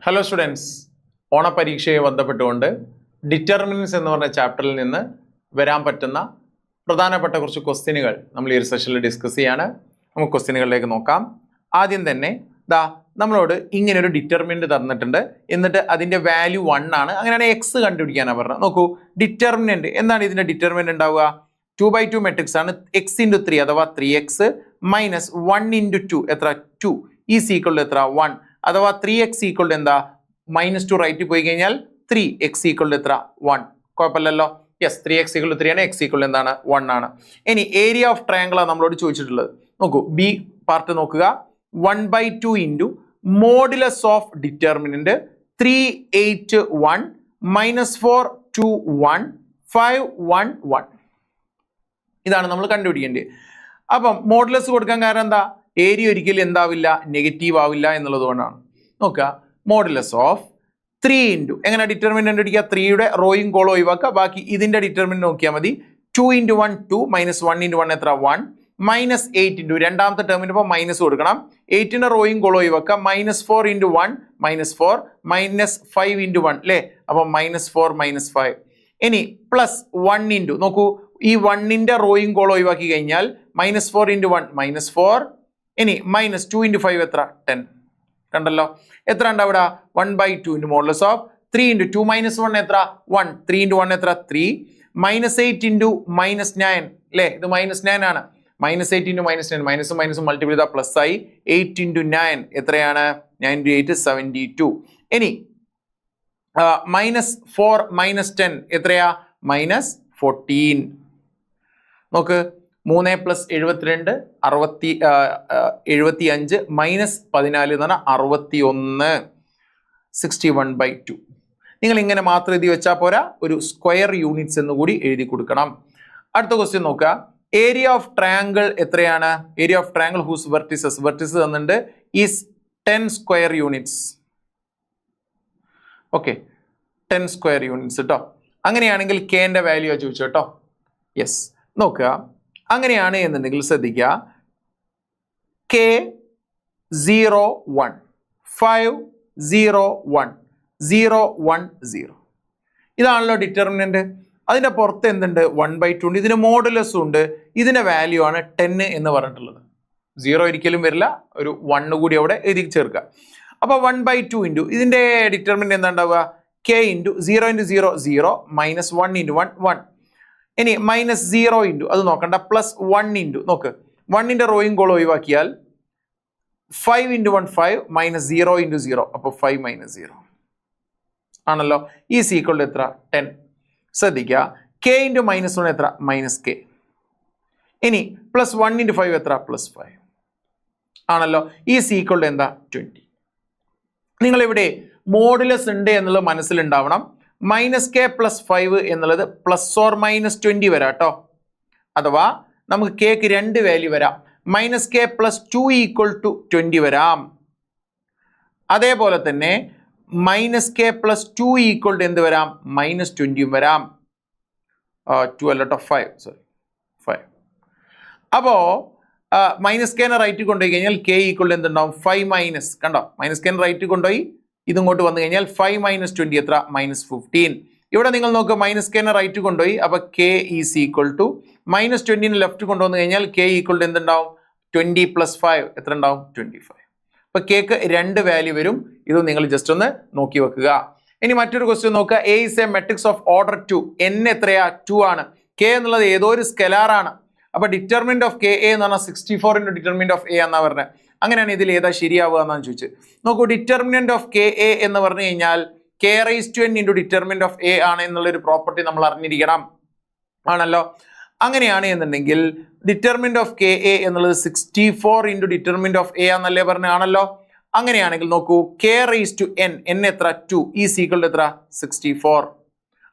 Hello students, ഓണപരീക്ഷയെ ബന്ധപ്പെട്ടുകൊണ്ട് determinants എന്ന് പറഞ്ഞ ചാപ്റ്ററിൽ നിന്ന് വരാൻ പറ്റുന്ന പ്രധാനപ്പെട്ട കുറച്ച് ക്വസ്റ്റ്യനുകൾ നമ്മൾ ഈ ഒരു സെഷനിൽ ഡിസ്കസ് ചെയ്യാണ്. നമുക്ക് ക്വസ്റ്റ്യനുകളിലേക്ക് നോക്കാം. ആദ്യം തന്നെ നമ്മളോട് ഇങ്ങനെ ഒരു ഡിറ്റർമിനന്റ് തന്നിട്ടുണ്ട്, എന്നിട്ട് അതിന്റെ വാല്യൂ 1 ആണ്. അങ്ങനെയാണ് എക്സ് കണ്ടുപിടിക്കാനാണ് പറഞ്ഞത്. നോക്കൂ, ഡിറ്റർമിനന്റ് എന്താണ്? ഇതിന്റെ ഡിറ്റർമിനന്റ് ഉണ്ടാവുക 2/2 മെട്രിക്സ് ആണ്. x × 3 അഥവാ 3x മൈനസ് 1 × 2 എത്ര 2 ഈസ് ഈക്വൽ ടു എത്ര 1 അഥവാ 3x ഈക്വൽ ടു എന്താ -2 റൈറ്റ് പോയി കഴിഞ്ഞാൽ 3x ഈക്വൽ ടു എത്ര 1. കുഴപ്പമില്ലല്ലോ. യെസ്, 3x ഈക്വൽ ടു 3 ആണ്, x ഈക്വൽ ടു എന്താണ് 1 ആണ്. ഇനി ഏരിയ ഓഫ് ട്രയാങ്കിൾ ആണ് നമ്മളോട് ചോദിച്ചിട്ടുള്ളത്. നോക്കൂ, ബി പാർട്ട് നോക്കുക. 1/2 ഇൻറ്റു മോഡുലസ് ഓഫ് ഡിറ്റർമിനന്റ് 3, 8, 1 -4, 2, 1 5, 1, 1. ഇതാണ് നമ്മൾ കണ്ടുപിടിക്കേണ്ടത്. അപ്പം മോഡുലസ് കൊടുക്കാൻ കാരണം എന്താ? ഏരിയ ഒരിക്കലും എന്താവില്ല, നെഗറ്റീവ് ആവില്ല എന്നുള്ളത് കൊണ്ടാണ്. നോക്കുക, മോഡുലസ് ഓഫ് 3 ഇൻറ്റു എങ്ങനെ ഡിറ്റർമിനന്റ് കണ്ടുപിടിക്കുക? 3യുടെ റോയും കോളോ ഒഴിവാക്കുക, ബാക്കി ഇതിന്റെ ഡിറ്റർമിനന്റ് നോക്കിയാൽ മതി. 2 × 1 2 -1 × 1 എത്ര 1 -8 ഇൻറ്റു രണ്ടാമത്തെ ടേമിന് ഇപ്പോൾ മൈനസ് കൊടുക്കണം. 8ന്റെ റോയും കോളോ ഒഴിവാക്കുക. -4 × 1 -4 -5 × 1 അല്ലേ? അപ്പം -4 -5. ഇനി +1 ഇൻറ്റു നോക്കൂ, ഈ 1ന്റെ റോയും കോളോ ഒഴിവാക്കി കഴിഞ്ഞാൽ -4 × 1 -4. ഇനി -2 × 5 എത്ര 10. കണ്ടല്ലോ, എത്ര ഉണ്ട് അവിടെ? 1/2 ഇൻറ്റു മോഡുലസ് ഓഫ് 3 × 2 -1 എത്ര 1 3 × 1 എത്ര 3 -8 ഇൻറ്റു -9 അല്ലേ? ഇത് -9 ആണ്. -8 ഇൻറ്റു -9 മൈനസും മൈനസും മൾട്ടിപ്പിൾ ചെയ്താൽ പ്ലസ് ആയി. 8 × 9 എത്രയാണ്? 9 × 8 72. ഇനി -4 -10 എത്രയാ? -14. നോക്ക്, 3 + 72 75 -14 എന്ന് പറഞ്ഞാൽ 61 61/2. നിങ്ങൾ ഇങ്ങനെ മാത്രം എഴുതി വെച്ചാൽ പോരാ, ഒരു സ്ക്വയർ യൂണിറ്റ്സ് എന്ന് കൂടി എഴുതി കൊടുക്കണം. അടുത്ത ക്വസ്റ്റ്യൻ നോക്കുക. ഏരിയ ഓഫ് ട്രയാങ്കിൾ എത്രയാണ്? Area of triangle whose vertices തന്നിട്ടുണ്ട് is 10 square units. Okay, 10 square units കേട്ടോ. അങ്ങനെയാണെങ്കിൽ കെന്റെ വാല്യൂ ചോദിച്ചു കേട്ടോ. യെസ്, നോക്കുക, അങ്ങനെയാണ് എന്നുണ്ടെങ്കിൽ ശ്രദ്ധിക്കുക. K 0 1 5 0 1 0 1 0 ഇതാണല്ലോ ഡിറ്റർമിനന്റ്. അതിന്റെ പുറത്ത് എന്തുണ്ട്? 1/2 ഉണ്ട്. ഇതിന് മോഡുലസും ഉണ്ട്. ഇതിന്റെ വാല്യൂ ആണ് 10 എന്ന് പറഞ്ഞിട്ടുള്ളത്. 0 ഒരിക്കലും വരില്ല, ഒരു 1 കൂടി അവിടെ എഴുതി ചേർക്കുക. അപ്പൊ 1/2 ഇൻറ്റു ഇതിന്റെ ഡിറ്റർമിനന്റ് എന്താ ഉണ്ടാവുക? K into 0 × 0 0 -1 × 1 1. ഇനി -0 ഇൻറ്റു അത് നോക്കണ്ട, +1 ഇൻറ്റു നോക്ക്, 1ന്റെ റോയും കോളോ ഒഴിവാക്കിയാൽ 5 × 1 5 -0 × 0 അപ്പോൾ 5 -0 ആണല്ലോ. ഈസ് ഈക്വൽ ടു എത്ര 10. ശ്രദ്ധിക്കുക, K × -1 എത്ര? -K. ഇനി +1 × 5 എത്ര? +5 ആണല്ലോ. ഈസ് ഈക്വൽ ടു എന്താ 20. നിങ്ങൾ ഇവിടെ മോഡുലസ് ഉണ്ട് എന്നുള്ളത് മനസ്സിലുണ്ടാവണം. -K + 5 എന്നുള്ളത് +or-20 വരാം കേട്ടോ. അഥവാ നമുക്ക് Kക്ക് 2 വാല്യൂ വരാം. -K + 2 = 20 വരാം. അതേപോലെ തന്നെ -K + 2 = എന്ത് വരാം? -20 വരാം. 2 അല്ല കേട്ടോ, 5 സോറി 5. അപ്പോ -K റൈറ്റ് കൊണ്ടുപോയി കഴിഞ്ഞാൽ K = എന്തുണ്ടാവും? 5 കണ്ടോ, -K റൈറ്റ് കൊണ്ടുപോയി ഇതിങ്ങോട്ട് വന്നു കഴിഞ്ഞാൽ 5 - 20 എത്ര? -15. ഇവിടെ നിങ്ങൾ നോക്കുക, -K റൈറ്റ് കൊണ്ടുപോയി, അപ്പൊ K is equal to -20 left കൊണ്ടുവന്നു കഴിഞ്ഞാൽ K = എന്തുണ്ടാവും? 20 + 5 എത്ര ഉണ്ടാവും? 25. അപ്പൊ Kക്ക് 2 വാല്യൂ വരും. ഇത് നിങ്ങൾ ജസ്റ്റ് ഒന്ന് നോക്കി വെക്കുക. ഇനി മറ്റൊരു ക്വസ്റ്റ്യൻ നോക്കുക. A is a matrix of order 2. n എത്രയാ? 2 ആണ്. K എന്നുള്ളത് ഏതോ ഒരു സ്കെലാർ ആണ്. അപ്പൊ ഡിറ്റർമിനന്റ് ഓഫ് KA എന്ന് പറഞ്ഞാൽ 64 × ഡിറ്റർമിനന്റ് ഓഫ് A എന്നാ പറഞ്ഞത്. അങ്ങനെയാണ് ഇതിൽ ഏതാ ശരിയാവുക എന്നാണ് ചോദിച്ചത്. നോക്കൂ, ഡിറ്റർമിനന്റ് ഓഫ് KA എന്ന് പറഞ്ഞു കഴിഞ്ഞാൽ K⁻n × ഡിറ്റർമിനന്റ് ഓഫ് A ആണ് എന്നുള്ളൊരു പ്രോപ്പർട്ടി നമ്മൾ അറിഞ്ഞിരിക്കണം. ആണല്ലോ. അങ്ങനെയാണ് എന്നുണ്ടെങ്കിൽ ഡിറ്റർമിനന്റ് ഓഫ് KA എന്നുള്ളത് 64 × ഡിറ്റർമിനന്റ് ഓഫ് A എന്നല്ലേ പറഞ്ഞാണല്ലോ. അങ്ങനെയാണെങ്കിൽ നോക്കൂ, K⁻n n എത്ര? 2 ഈസ് ഈക്വൽ ടു എത്ര? 64.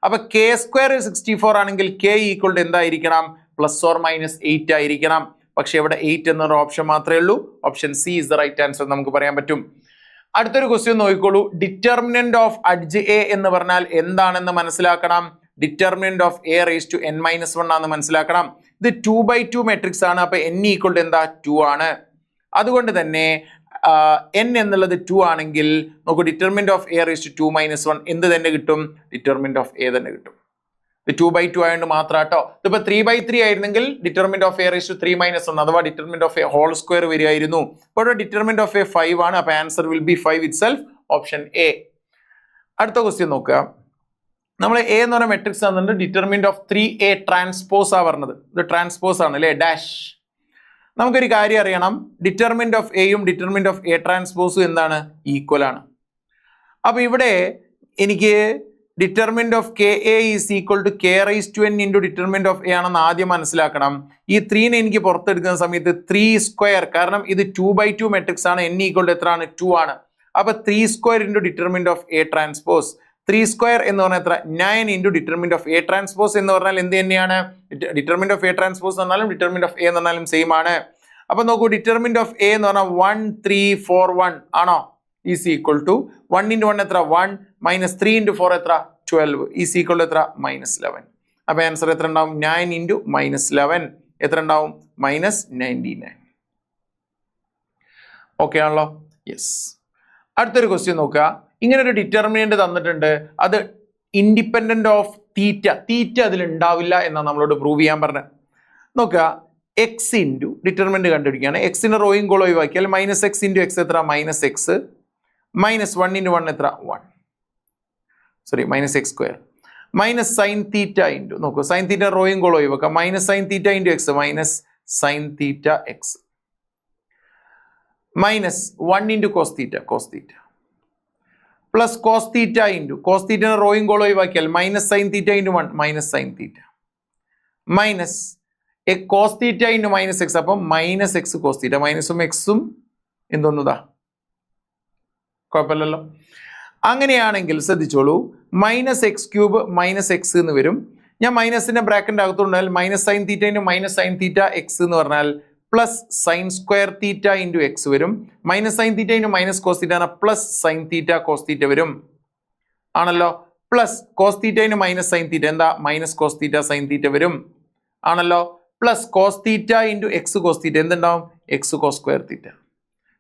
അപ്പൊ K² 64 ആണെങ്കിൽ K = എന്തായിരിക്കണം? +or-8 ആയിരിക്കണം. പക്ഷെ ഇവിടെ 8 എന്നൊരു ഓപ്ഷൻ മാത്രമേ ഉള്ളൂ. Option C is the right answer നമുക്ക് പറയാൻ പറ്റും. അടുത്തൊരു ക്വസ്റ്റ്യൻ നോക്കിക്കോളൂ. ഡിറ്റർമിനന്റ് ഓഫ് അഡ്ജ് A എന്ന് പറഞ്ഞാൽ എന്താണെന്ന് മനസ്സിലാക്കണം. ഡിറ്റർമിനന്റ് ഓഫ് A⁻n - 1 ആണെന്ന് മനസ്സിലാക്കണം. ഇത് 2/2 മെട്രിക്സ് ആണ്. അപ്പൊ n = എന്താ? 2 ആണ്. അതുകൊണ്ട് തന്നെ n എന്നുള്ളത് 2 ആണെങ്കിൽ നമുക്ക് determinant of a raised to 2 minus 1 എന്ത് തന്നെ കിട്ടും? ഡിറ്റർമിനന്റ് ഓഫ് a തന്നെ കിട്ടും. ഇത് 2/2 ആയതുകൊണ്ട് മാത്രം കേട്ടോ. ഇതിപ്പോ 3/3 ആയിരുന്നെങ്കിൽ determinant of a raised to 3 minus 1 അഥവാ determinant of a whole square വരികയായിരുന്നു. ഇപ്പോൾ ഡിറ്റർമിനന്റ് ഓഫ് a 5 ആണ്. അപ്പൊ answer will be 5 itself, option A. അടുത്ത ക്വസ്റ്റ്യൻ നോക്കുക. നമ്മൾ എ എന്ന് പറഞ്ഞ മെട്രിക്സ് ആണെന്നുണ്ട് ഡിറ്റർമിനന്റ് ഓഫ് 3a ട്രാൻസ്പോസ് ആ പറഞ്ഞത്. ഇത് ട്രാൻസ്പോസ് ആണ് അല്ലേ, ഡാഷ്. നമുക്കൊരു കാര്യം അറിയണം, ഡിറ്റർമിനന്റ് ഓഫ് എയും ഡിറ്റർമിനന്റ് ഓഫ് എ ട്രാൻസ്പോസും എന്താണ്? ഈക്വൽ ആണ്. അപ്പൊ ഇവിടെ എനിക്ക് determinant of K A is equal to K raise to n into determinant of A ആണെന്ന് ആദ്യം മനസ്സിലാക്കണം. ഈ 3നെ എനിക്ക് പുറത്തെടുക്കുന്ന സമയത്ത് 3 സ്ക്വയർ, കാരണം ഇത് 2/2 മെട്രിക്സ് ആണ്, n ഈക്വൽ ടു എത്രയാണ്? 2 ആണ്. അപ്പൊ 3 square into determinant of A transpose. 3 square എന്ന് പറഞ്ഞാൽ എത്ര? 9 into determinant of A transpose എന്ന് പറഞ്ഞാൽ എന്ത് തന്നെയാണ്? ഡിറ്റർമിനന്റ് ഓഫ് എ ട്രാൻസ്പോസ് എന്ന് പറഞ്ഞാലും ഡിറ്റർമിനന്റ് ഓഫ് എ എന്ന് പറഞ്ഞാലും സെയിം ആണ്. അപ്പൊ നോക്കൂ, ഡിറ്റർമിനന്റ് ഓഫ് എ എന്ന് പറഞ്ഞാൽ 1 3 4 1 ആണോ? ഈസ് ഈക്വൽ ടു 1 ഇൻറ്റു 1 എത്ര? 1 മൈനസ് 3 ഇൻറ്റു 4 എത്ര? 12 ഈസ് ഈക്വൽ ടു എത്ര? -11. അപ്പൊ ആൻസർ എത്ര ഉണ്ടാവും? 9 ഇൻറ്റു -11 എത്ര ഉണ്ടാവും? -99. ഓക്കെ ആണല്ലോ? യെസ്. അടുത്തൊരു ക്വസ്റ്റ്യൻ നോക്കുക. ഇങ്ങനെ ഒരു ഡിറ്റർമിനന്റ് തന്നിട്ടുണ്ട്, അത് ഇൻഡിപെൻഡന്റ് ഓഫ് തീറ്റ. തീറ്റ അതിൽ ഉണ്ടാവില്ല എന്നാണ് നമ്മളോട് പ്രൂവ് ചെയ്യാൻ പറഞ്ഞത്. നോക്കുക, എക്സ് ഇൻറ്റു ഡിറ്റർമിനന്റ് കണ്ടുപിടിക്കുകയാണ്. എക്സിന് റോയും കോളോ ഒഴിവാക്കിയാൽ -x ഇൻറ്റു എക്സ് എത്ര? -x. -1 ഇൻറ്റു 1 എത്ര? 1. Sorry, -x square. Minus sine theta into, നോക്കൂ, സൈൻ തീറ്റ റോയും കോളോ ഒഴിവാക്കാം. Minus sine theta into x, minus sine theta x. Minus 1 into cos theta, cos theta. Plus cos theta into, cos തീറ്റനെ റോയും കോളോ ഒഴിവാക്കിയാൽ minus sine theta into 1, minus sine theta. Minus cos theta into -x, അപ്പം -x cos theta. മൈനസും എക്സും എന്തൊന്നുതാ, കുഴപ്പമില്ലല്ലോ. അങ്ങനെയാണെങ്കിൽ ശ്രദ്ധിച്ചോളൂ, -x³ -x എന്ന് വരും. ഞാൻ മൈനസിന്റെ ബ്രാക്കറ്റിന്റെ അകത്തുകൊണ്ടാൽ minus sine theta into minus sine theta x എന്ന് പറഞ്ഞാൽ plus sine square theta into x വരും. Minus sine theta into minus cos theta plus sine theta cos theta വരും, ആണല്ലോ. Plus cos theta into minus sine theta എന്താ? Minus cos theta sine theta വരും, ആണല്ലോ. Plus cos theta into x cos theta എന്തുണ്ടാവും? X cos square theta.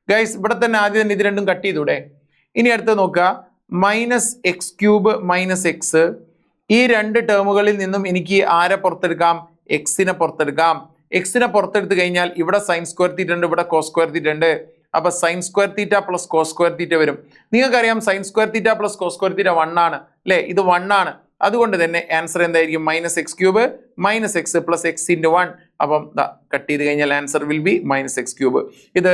Guys, ഇവിടെ തന്നെ ആദ്യം തന്നെ ഇത് രണ്ടും കട്ട് ചെയ്തൂടെ? ഇനി അടുത്ത് നോക്കുക, -x³ -x. ഈ രണ്ട് ടേമുകളിൽ നിന്നും എനിക്ക് ആരെ പുറത്തെടുക്കാം? എക്സിനെ പുറത്തെടുക്കാം. എക്സിനെ പുറത്തെടുത്ത് കഴിഞ്ഞാൽ ഇവിടെ സൈൻ സ്ക്വയർ തീറ്റ ഉണ്ട്, ഇവിടെ കോസ് സ്ക്വയർ തീറ്റ ഉണ്ട്. അപ്പൊ sine square theta plus cos square theta വരും. നിങ്ങൾക്കറിയാം sine square theta plus cos square theta 1 ആണ് അല്ലേ? ഇത് 1 ആണ്. അതുകൊണ്ട് തന്നെ ആൻസർ എന്തായിരിക്കും? -x³ -x plus x into 1. അപ്പം കട്ട് ചെയ്ത് കഴിഞ്ഞാൽ ആൻസർ വിൽ ബി -x³. ഇത്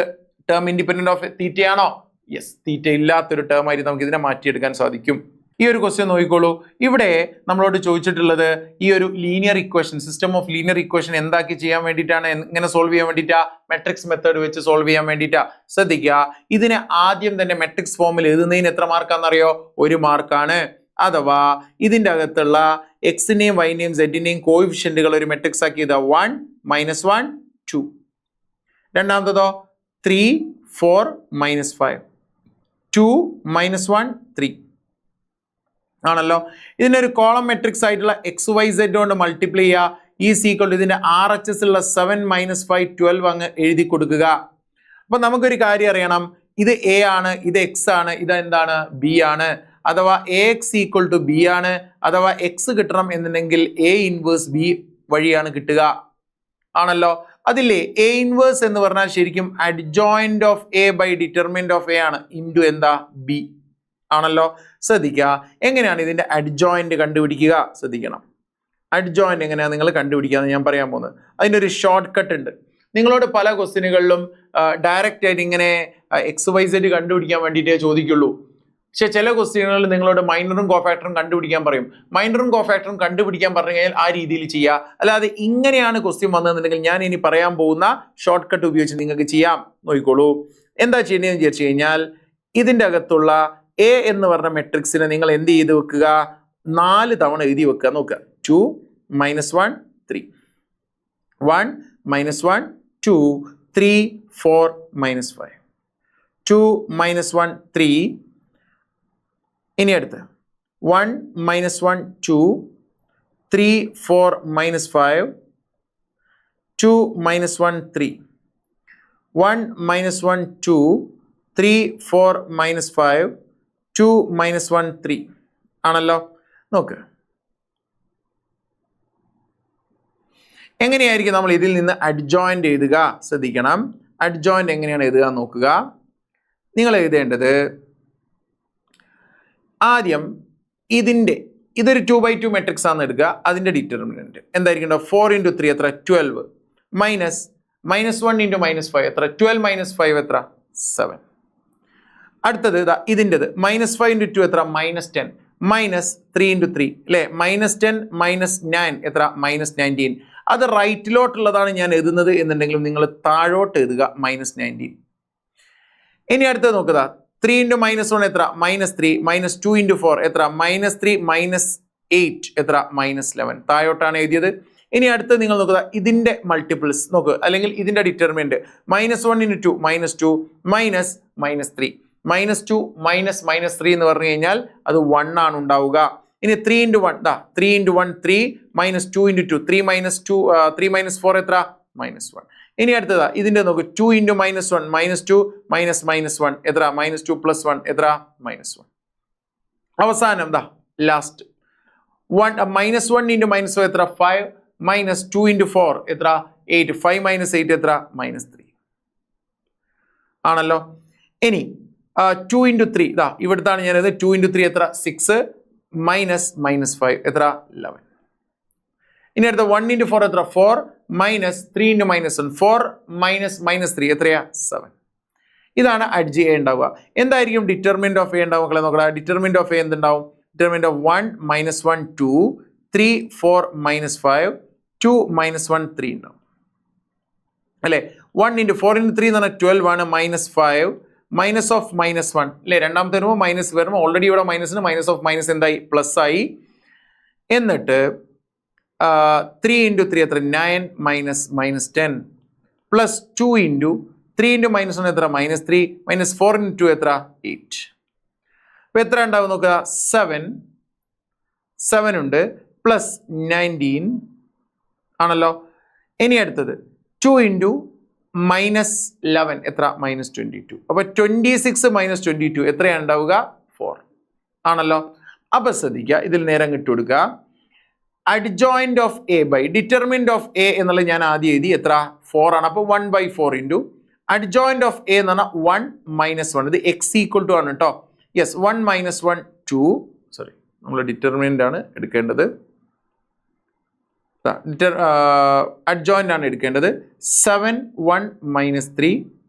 ടേം ഇൻഡിപെൻഡന്റ് ഓഫ് തീറ്റയാണോ? യെസ്. തീറ്റ ഇല്ലാത്തൊരു ടേം ആയിട്ട് നമുക്ക് ഇതിനെ മാറ്റിയെടുക്കാൻ സാധിക്കും. ഈ ഒരു ക്വസ്റ്റ്യൻ നോക്കിക്കോളൂ. ഇവിടെ നമ്മളോട് ചോദിച്ചിട്ടുള്ളത് ഈ ഒരു linear equation, system of linear equation എന്താക്കി ചെയ്യാൻ വേണ്ടിയിട്ടാണ്? എങ്ങനെ സോൾവ് ചെയ്യാൻ വേണ്ടിയിട്ടാ? മെട്രിക്സ് മെത്തേഡ് വെച്ച് സോൾവ് ചെയ്യാൻ വേണ്ടിയിട്ടാ. ശ്രദ്ധിക്കുക, ഇതിനെ ആദ്യം തന്നെ മെട്രിക്സ് ഫോമിൽ എഴുതുന്നതിന് എത്ര മാർക്കാണെന്നറിയോ? 1 മാർക്കാണ്. അഥവാ ഇതിൻ്റെ അകത്തുള്ള എക്സിനെയും വൈനെയും സെഡിനെയും കോയിഫിഷ്യന്റുകൾ ഒരു മെട്രിക്സ് ആക്കി ചെയ്താൽ 1 -1 2. രണ്ടാമത്തതോ 3 4 -5 2 -1 3 ആണല്ലോ. ഇതിന്റെ ഒരു കോളം മെട്രിക്സ് ആയിട്ടുള്ള XYZ കൊണ്ട് മൾട്ടിപ്ലൈ ചെയ്യുക. ഈ സീക്വൽ ഇതിന്റെ RHS ഉള്ള 7 - 5 12 അങ്ങ് എഴുതി കൊടുക്കുക. അപ്പൊ നമുക്കൊരു കാര്യം അറിയണം, ഇത് A ആണ്, ഇത് X ആണ്, ഇത് എന്താണ്? B ആണ്. അഥവാ AX = B ആണ്. അഥവാ X കിട്ടണം എന്നുണ്ടെങ്കിൽ A ഇൻവേഴ്സ് B വഴിയാണ് കിട്ടുക, ആണല്ലോ. അതില്ലേ A ഇൻവേഴ്സ് എന്ന് പറഞ്ഞാൽ ശരിക്കും adjoint of A by determinant of A ആണ്, ഇൻറ്റു എന്താ? B ആണല്ലോ. ശ്രദ്ധിക്കുക, എങ്ങനെയാണ് ഇതിന്റെ അഡ്ജോയിന്റ് കണ്ടുപിടിക്കുക? ശ്രദ്ധിക്കണം, അഡ്ജോയിന്റ് എങ്ങനെയാണ് നിങ്ങൾ കണ്ടുപിടിക്കാന്ന് ഞാൻ പറയാൻ പോകുന്നത്. അതിൻ്റെ ഒരു ഷോർട്ട് കട്ട് ഉണ്ട്. നിങ്ങളോട് പല ക്വസ്റ്റ്യനുകളിലും ഡയറക്റ്റ് ആയിട്ട് ഇങ്ങനെ XYZ കണ്ടുപിടിക്കാൻ വേണ്ടിയിട്ടേ ചോദിക്കുള്ളൂ. പക്ഷെ ചില ക്വസ്റ്റ്യനുകളിൽ നിങ്ങളോട് മൈനറും കോഫാക്ടറും കണ്ടുപിടിക്കാൻ പറയും. മൈനറും കോഫാക്ടറും കണ്ടുപിടിക്കാൻ പറഞ്ഞു കഴിഞ്ഞാൽ ആ രീതിയിൽ ചെയ്യുക. അല്ലാതെ ഇങ്ങനെയാണ് ക്വസ്റ്റ്യൻ വന്നതെന്നുണ്ടെങ്കിൽ ഞാൻ ഇനി പറയാൻ പോകുന്ന ഷോർട്ട് കട്ട് ഉപയോഗിച്ച് നിങ്ങൾക്ക് ചെയ്യാം. നോക്കിക്കോളൂ, എന്താ ചെയ്യേണ്ടതെന്ന് വിചാരിച്ചു കഴിഞ്ഞാൽ ഇതിൻ്റെ അകത്തുള്ള A എന്ന് പറഞ്ഞ മെട്രിക്സിനെ നിങ്ങൾ എന്ത് ചെയ്ത് വെക്കുക? 4 തവണ എഴുതി വെക്കുക. നോക്കുക, 2 -1 3 1 -1 2 3 4 -5 2 -1 3. ഇനി അടുത്ത് 1 -1 2 3 4 -5 2 -1 3 1 -1 2 3 4 മൈനസ് 5 2 മൈനസ് 1 3 ആണല്ലോ. നോക്ക് എങ്ങനെയായിരിക്കും നമ്മൾ ഇതിൽ നിന്ന് അഡ്ജോയിന്റ് എഴുതുക? ശ്രദ്ധിക്കണം. അഡ്ജോയിന്റ് എങ്ങനെയാണ് എഴുതുക നോക്കുക. നിങ്ങൾ എഴുതേണ്ടത് ആദ്യം ഇതൊരു 2/2 മെട്രിക്സ് ആണെന്ന് എടുക്കുക. അതിന്റെ ഡിറ്റർമിനന്റ് എന്തായിരിക്കും? 4 × 3 എത്ര? 12 മൈനസ് -1 × -5 എത്ര? 12 - 5 എത്ര? 7. അടുത്തത് ഇതിൻ്റെത് -5 × 2 എത്ര? -10 മൈനസ് 3 × 3 അല്ലേ? -10 -9 എത്ര? -19. അത് റൈറ്റിലോട്ടുള്ളതാണ് ഞാൻ എഴുതുന്നത് എന്നുണ്ടെങ്കിലും നിങ്ങൾ താഴോട്ട് എഴുതുക -19. ഇനി അടുത്തത് നോക്കുക. 3 × -1 എത്ര? -3 -2 × 4 എത്ര? -3 -8 എത്ര? -11. താഴോട്ടാണ് എഴുതിയത്. ഇനി അടുത്ത് നിങ്ങൾ നോക്കുക. ഇതിന്റെ മൾട്ടിപ്പിൾസ് നോക്കുക, അല്ലെങ്കിൽ ഇതിന്റെ ഡിറ്റർമിനന്റ് -1 × 2 -2 -3 -2 -3 എന്ന് പറഞ്ഞു കഴിഞ്ഞാൽ അത് 1 ആണ് ഉണ്ടാവുക. ഇനി 3 × 1 3 × 1 3 -2 × 2 3 - 4 എത്ര? -1. ഇനി അടുത്തതാ ഇതിന്റെ നോക്ക്. 2 × -1 -2 -1 എത്ര? -2 + 1 എത്ര? -1. അവസാനം ലാസ്റ്റ് -1 × -4 എത്ര? 5 -2 × 4 എത്ര? 8 5 - 8 എത്ര? -3 ആണല്ലോ. ഇനി 2 × 3 ഇവിടുത്താണ് ഞാനത്. 2 × 3 എത്ര? 6 -5 എത്ര? 11. ഇനി അടുത്ത 1 × 4 എത്ര? 4 -3 × -1 4 -3 എത്രയാ? 7. ഇതാണ് അഡ്ജ് എ ഉണ്ടാവുക. എന്തായിരിക്കും ഡിറ്റർമിനന്റ് ഓഫ് എ ഉണ്ടാവുക മക്കളെ? നോക്കുക. ഡിറ്റർമിനന്റ് ഓഫ് എ എന്തുണ്ടാവും? ഡിറ്റർമിനന്റ് ഓഫ് 1 -1 2 3 4 -5 2 -1 3 ഉണ്ടാവും അല്ലെ? 1 × 4 × 3 എന്ന് പറഞ്ഞാൽ 12 ആണ്. -5 -1 അല്ലെ? രണ്ടാമത്തെ വരുമ്പോൾ മൈനസ് വരുമ്പോൾ ഓൾറെഡി ഇവിടെ മൈനസിന് -(-) എന്തായി? പ്ലസ് ആയി. എന്നിട്ട് 3 × 3 എത്ര? 9 -10 പ്ലസ് 2 × 3 × -1 എത്ര? -3 -4 × 2 എത്ര? 8. അപ്പൊ എത്ര ഉണ്ടാവും നോക്കുക. 7 ഉണ്ട് പ്ലസ് 19 ആണല്ലോ. ഇനി അടുത്തത് 2 × -11 എത്ര? -22. അപ്പൊ 26 - 22 എത്രയാണ് ഉണ്ടാവുക? 4 ആണല്ലോ. അപ്പൊ ശ്രദ്ധിക്കുക, ഇതിൽ നേരം ഇട്ടുകൊടുക്കുക. Adjoint of A by determinant of A എന്നുള്ളത് ഞാൻ ആദ്യം എഴുതി. എത്ര? 4 ആണ്. അപ്പൊ 1/4 ഇൻറ്റു അഡ്ജോയിന്റ് ഓഫ് എ എന്ന് പറഞ്ഞാൽ 1 - 1. ഇത് x = ആണ് കേട്ടോ. യെസ് 1 - 1 2 സോറി നമ്മൾ ഡിറ്റർമിനന്റ് ആണ് എടുക്കേണ്ടത്. അഡ്ജോയിന്റ് ആണ് എടുക്കേണ്ടത്. 7 1 -3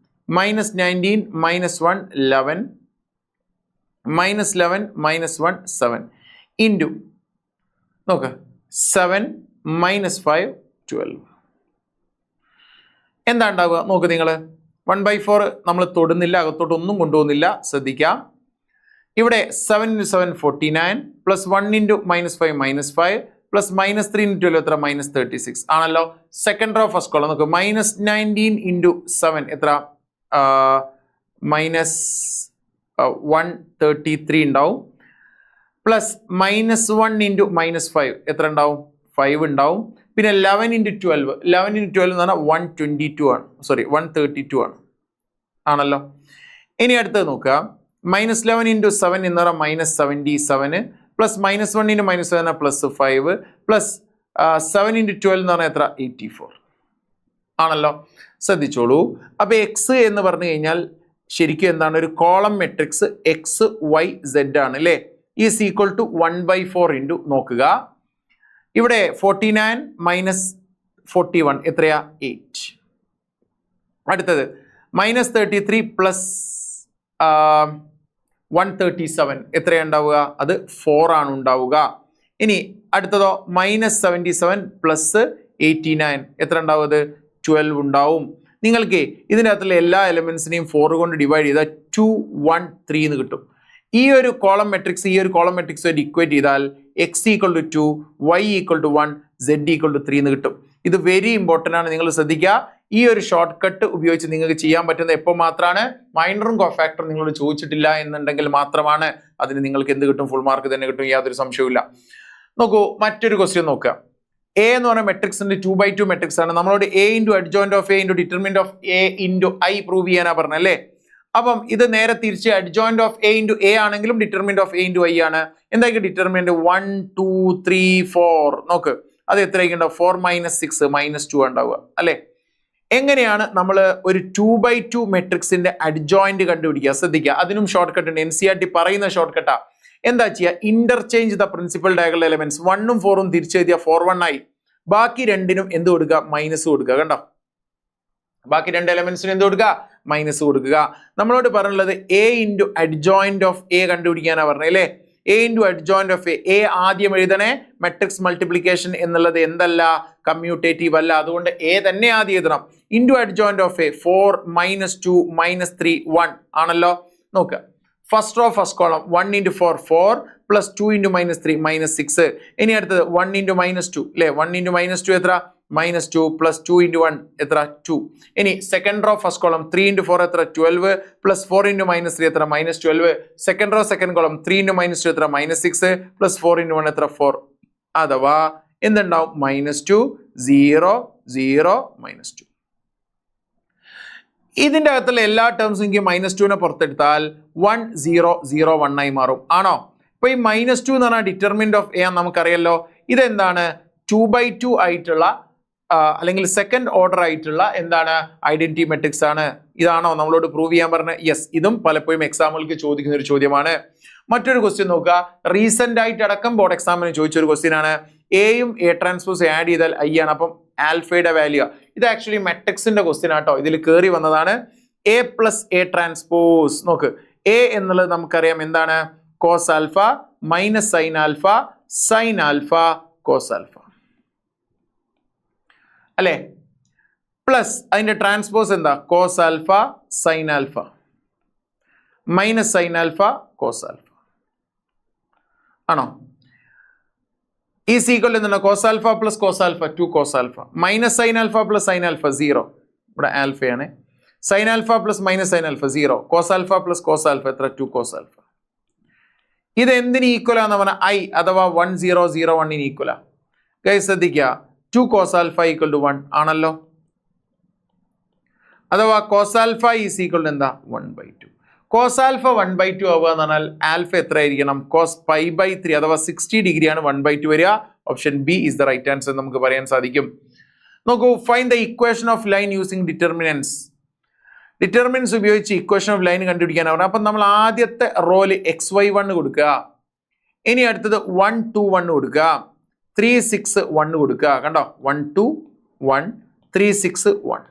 -19 -1 11 -11 -1 7 ഇൻറ്റു നോക്ക് 7 -5 12. എന്താ ഉണ്ടാവുക നോക്ക് നിങ്ങൾ. 1/4 നമ്മൾ തൊടുന്നില്ല, അകത്തോട്ട് ഒന്നും കൊണ്ടുപോകുന്നില്ല. ശ്രദ്ധിക്കാം. ഇവിടെ 7 × 7 49 പ്ലസ് 1 × -5 -5 പ്ലസ് -3 × 12 എത്ര? -36 ആണല്ലോ. സെക്കൻഡ് റോ ഫസ്റ്റ് കോളം നോക്ക്. -19 × 7 എത്ര? -133 ഉണ്ടാവും. പ്ലസ് -1 × -5 എത്ര ഉണ്ടാവും? 5 ഉണ്ടാവും. പിന്നെ 11 × 12 11 × 12 എന്ന് പറഞ്ഞാൽ 122 ആണ്. സോറി 132 ആണ് ആണല്ലോ. ഇനി അടുത്തത് നോക്കുക. -11 × 7 എന്ന് പറഞ്ഞാൽ -77 പ്ലസ് -1 × -7 പ്ലസ് 5 പ്ലസ് 7 × 12 എന്ന് പറഞ്ഞാൽ എത്ര? 84 ആണല്ലോ. ശ്രദ്ധിച്ചോളൂ. അപ്പൊ എക്സ് എന്ന് പറഞ്ഞു കഴിഞ്ഞാൽ ശരിക്കും എന്താണ്? ഒരു കോളം മെട്രിക്സ് XYZ ആണ് അല്ലേ? ഈസ് ഈക്വൽ ടു 1/4 ഇൻറ്റു നോക്കുക. ഇവിടെ 49 - 41 എത്രയാ? 8. അടുത്തത് -33 പ്ലസ് 137 എത്രയാണ് ഉണ്ടാവുക? അത് 4 ആണ് ഉണ്ടാവുക. ഇനി അടുത്തതോ -77 പ്ലസ് 89 എത്ര ഉണ്ടാവും? അത് 12 ഉണ്ടാവും. നിങ്ങൾക്ക് ഇതിൻ്റെ അകത്തുള്ള എല്ലാ എലമെന്റ്സിനെയും 4 കൊണ്ട് ഡിവൈഡ് ചെയ്താൽ 2 1 3 എന്ന് കിട്ടും. ഈ ഒരു കോളം മെട്രിക്സ് ഇക്വേറ്റ് ചെയ്താൽ x = 2 y = 1 z = 3 എന്ന് കിട്ടും. ഇത് വെരി ഇമ്പോർട്ടൻ്റ് ആണ്. നിങ്ങൾ ശ്രദ്ധിക്കുക. ഈ ഒരു ഷോർട്ട് കട്ട് ഉപയോഗിച്ച് നിങ്ങൾക്ക് ചെയ്യാൻ പറ്റുന്നത് എപ്പോൾ മാത്രമാണ്? മൈനറും കോഫാക്ടറും നിങ്ങളോട് ചോദിച്ചിട്ടില്ല എന്നുണ്ടെങ്കിൽ മാത്രമാണ്. അതിന് നിങ്ങൾക്ക് എന്ത് കിട്ടും? ഫുൾ മാർക്ക് തന്നെ കിട്ടും, യാതൊരു സംശയവുമില്ല. നോക്കൂ, മറ്റൊരു ക്വസ്റ്റ്യൻ നോക്കുക. എ എന്ന് പറഞ്ഞ മെട്രിക്സിന്റെ 2/2 മെട്രിക്സ് ആണ്. നമ്മളോട് a × adjoint of A × determinant of A × I prove ചെയ്യാനാ പറഞ്ഞല്ലേ? അപ്പം ഇത് നേരെ തിരിച്ച് adjoint of A into A ആണെങ്കിലും determinant of A into I ആണ്. എന്തായിരിക്കും ഡിറ്റർമിനന്റ്? 1 2 3 4. നോക്ക് അത് എത്രയൊക്കെ ഉണ്ടാവും? 4 - 6 -2 ഉണ്ടാവുക അല്ലെ. എങ്ങനെയാണ് നമ്മൾ ഒരു 2/2 മെട്രിക്സിന്റെ അഡ്ജോയിന്റ് കണ്ടുപിടിക്കുക? ശ്രദ്ധിക്കുക, അതിനും ഷോർട്ട് കട്ട് ഉണ്ട്. NCERT പറയുന്ന ഷോർട്ട് കട്ടാ. എന്താ ചെയ്യുക? Interchange the principal diagonal elements. 1ഉം 4ഉം തിരിച്ചെഴുതിയ 4 ആയി. ബാക്കി രണ്ടിനും എന്ത് കൊടുക്കുക? മൈനസ് കൊടുക്കുക. കണ്ടോ, ബാക്കി രണ്ട് എലമെന്റ്സിന് എന്ത് കൊടുക്കുക? മൈനസ് കൊടുക്കുക. നമ്മളോട് പറഞ്ഞുള്ളത് A into adjoint of A കണ്ടുപിടിക്കാനാ പറഞ്ഞത് അല്ലേ. A into adjoint of A ആദ്യം എഴുതണേ. മെട്രിക്സ് മൾട്ടിപ്ലിക്കേഷൻ എന്നുള്ളത് എന്തല്ല? കമ്മ്യൂട്ടേറ്റീവ് അല്ല. അതുകൊണ്ട് എ തന്നെ ആദ്യം എഴുതണം. ഇൻറ്റു അഡ്ജോയിന്റ് ഓഫ് എ 4 -2 -3 1 ആണല്ലോ. നോക്കുക, first row first column 1 × 4 4 plus 2 × -3 -6. ഇനി അടുത്തത് 1 × -2 അല്ലെ. 1 × -2 എത്ര? -2 പ്ലസ് 2 × 1 എത്ര? 2. ഇനി സെക്കൻഡ് റോ ഫസ്റ്റ് കോളം 3 × 4 എത്ര? 12 പ്ലസ് 4 × -3 എത്ര? -12. സെക്കൻഡ് റോ സെക്കൻഡ് കോളം 3 × -2 എത്ര? -6 പ്ലസ് 4 × 1 എത്ര? 4. അഥവാ എന്തുണ്ടാവും? -2 0 0 -2. ഇതിന്റെ അകത്തുള്ള എല്ലാ ടേംസും -2നെ പുറത്തെടുത്താൽ 1 0 0 1 ആയി മാറും. ആണോ? ഇപ്പൊ ഈ -2 എന്ന് പറഞ്ഞാൽ ഡിറ്റർമിനന്റ് ഓഫ് എ നമുക്കറിയല്ലോ. ഇതെന്താണ്? 2/2 ആയിട്ടുള്ള അല്ലെങ്കിൽ സെക്കൻഡ് ഓർഡർ ആയിട്ടുള്ള എന്താണ്? ഐഡന്റിറ്റി മെട്രിക്സ് ആണ്. ഇതാണോ നമ്മളോട് പ്രൂവ് ചെയ്യാൻ പറഞ്ഞത്? യെസ്. ഇതും പലപ്പോഴും എക്സാമുകൾക്ക് ചോദിക്കുന്ന ഒരു ചോദ്യമാണ്. മറ്റൊരു ക്വസ്റ്റ്യൻ നോക്കുക, റീസെന്റ് ആയിട്ട് അടക്കം ബോർഡ് എക്സാമിന് ചോദിച്ച ഒരു ക്വസ്റ്റ്യൻ ആണ്. എയും എ ട്രാൻസ്പോസ് ആഡ് ചെയ്താൽ ഐ ആണ്. അപ്പം ആൽഫയുടെ വാല്യൂ. ഇത് ആക്ച്വലി മെട്രിക്സിന്റെ ക്വസ്റ്റ്യൻ ആട്ടോ, ഇതിൽ കയറി വന്നതാണ്. A plus A transpose. നോക്ക്, എ എന്നുള്ളത് നമുക്കറിയാം എന്താണ്? Cos alpha minus sine alpha sine alpha cos alpha അല്ലെ. പ്ലസ് അതിന്റെ ട്രാൻസ്പോസ് എന്താ? Cos alpha sine alpha minus sine alpha cos alpha ആണോ? ഈസ് ഈക്വൽ എന്താണ്? Cos alpha plus cos alpha 2 cos alpha minus sine alpha plus sine alpha 0. ഇവിടെ ആൽഫയാണ്. Sine alpha plus minus sine alpha 0. Cos alpha plus cos alpha എത്ര? 2 cos alpha. ഇത് എന്തിന് ഈക്വലാന്ന് പറഞ്ഞാൽ I അഥവാ 1 0 0 1 ഈക്വലാ. Guys ശ്രദ്ധിക്കുക, 2 കോസ് ആൽഫ ഈക്വൽ ടു 1 ആണല്ലോ. അഥവാ cos alpha is equal to എന്താ? 1/2. കോസ് ആൽഫ 1/2 ആവുക എന്ന് പറഞ്ഞാൽ ആൽഫ എത്ര ആയിരിക്കണം? കോസ് π/3 അഥവാ 60 ഡിഗ്രിയാണ് 1/2 വരിക. Option B is the right answer നമുക്ക് പറയാൻ സാധിക്കും. നോക്കൂ, find the equation of line using determinants. Determinants ഉപയോഗിച്ച് ഇക്വേഷൻ ഓഫ് ലൈൻ കണ്ടുപിടിക്കാനാണ്. അപ്പം നമ്മൾ ആദ്യത്തെ റോല് xy1 കൊടുക്കുക. ഇനി അടുത്തത് 1 2 1 കൊടുക്കുക. 3 6 1 കൊടുക്കുക. കണ്ടോ, 1 2 1 3 6 1.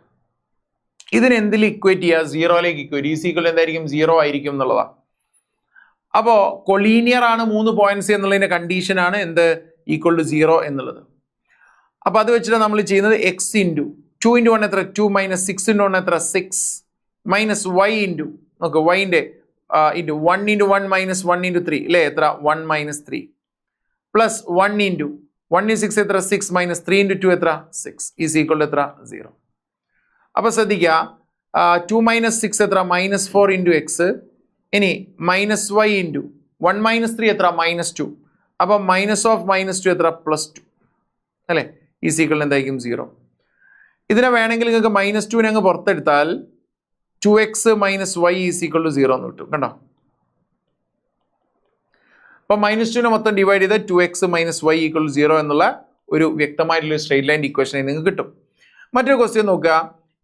ഇതിന് എന്തിൽ ഇക്വേറ്റ് ചെയ്യുക? 0ലേക്ക് ഇക്വേറ്റ്. ഈസ് ഈക്വൽ എന്തായിരിക്കും? 0 ആയിരിക്കും എന്നുള്ളതാ. അപ്പോ കൊളീനിയർ ആണ് 3 പോയിന്റ്സ് എന്നുള്ളതിന്റെ കണ്ടീഷനാണ് എന്ത്? ഈക്വൽ ടു 0 എന്നുള്ളത്. അപ്പൊ അത് വെച്ചിട്ട് നമ്മൾ ചെയ്യുന്നത് x ഇൻറ്റു 2 × 1 എത്ര? 2 മൈനസ് 6 × 1 എത്ര? 6 മൈനസ് y ഇൻറ്റു നോക്ക് വൈൻ്റെ ഇൻറ്റു 1 × 1 മൈനസ് 1 × 3 അല്ലേ? എത്ര? 1 മൈനസ് 3 പ്ലസ് 1 ഇൻറ്റു 1 × 6 എത്ര? 6 മൈനസ് 3 × 2 എത്ര? 6 ഈസ് ഈക്വൽ ടു എത്ര? 0. അപ്പൊ ശ്രദ്ധിക്കുക, 2 മൈനസ് 6 എത്ര? -4 × x. ഇനി മൈനസ് y ഇൻറ്റു 1 മൈനസ് 3 എത്ര? -2. അപ്പൊ മൈനസ് ഓഫ് -2 എത്ര? +2 അല്ലെ. ഈസ് ഈക്വൽ എന്തായിരിക്കും? 0. ഇതിനെ വേണമെങ്കിൽ നിങ്ങൾക്ക് -2 അങ്ങ് പുറത്തെടുത്താൽ 2x minus y is equal to 0 എന്ന് കിട്ടും. കണ്ടോ, അപ്പൊ -2 മൊത്തം ഡിവൈഡ് ചെയ്ത് 2x minus y equal to 0 എന്നുള്ള ഒരു വ്യക്തമായിട്ടുള്ള സ്ട്രെയിറ്റ് ലൈൻ ഇക്വേഷൻ നിങ്ങൾക്ക് കിട്ടും. മറ്റൊരു ക്വസ്റ്റ്യൻ നോക്കുക,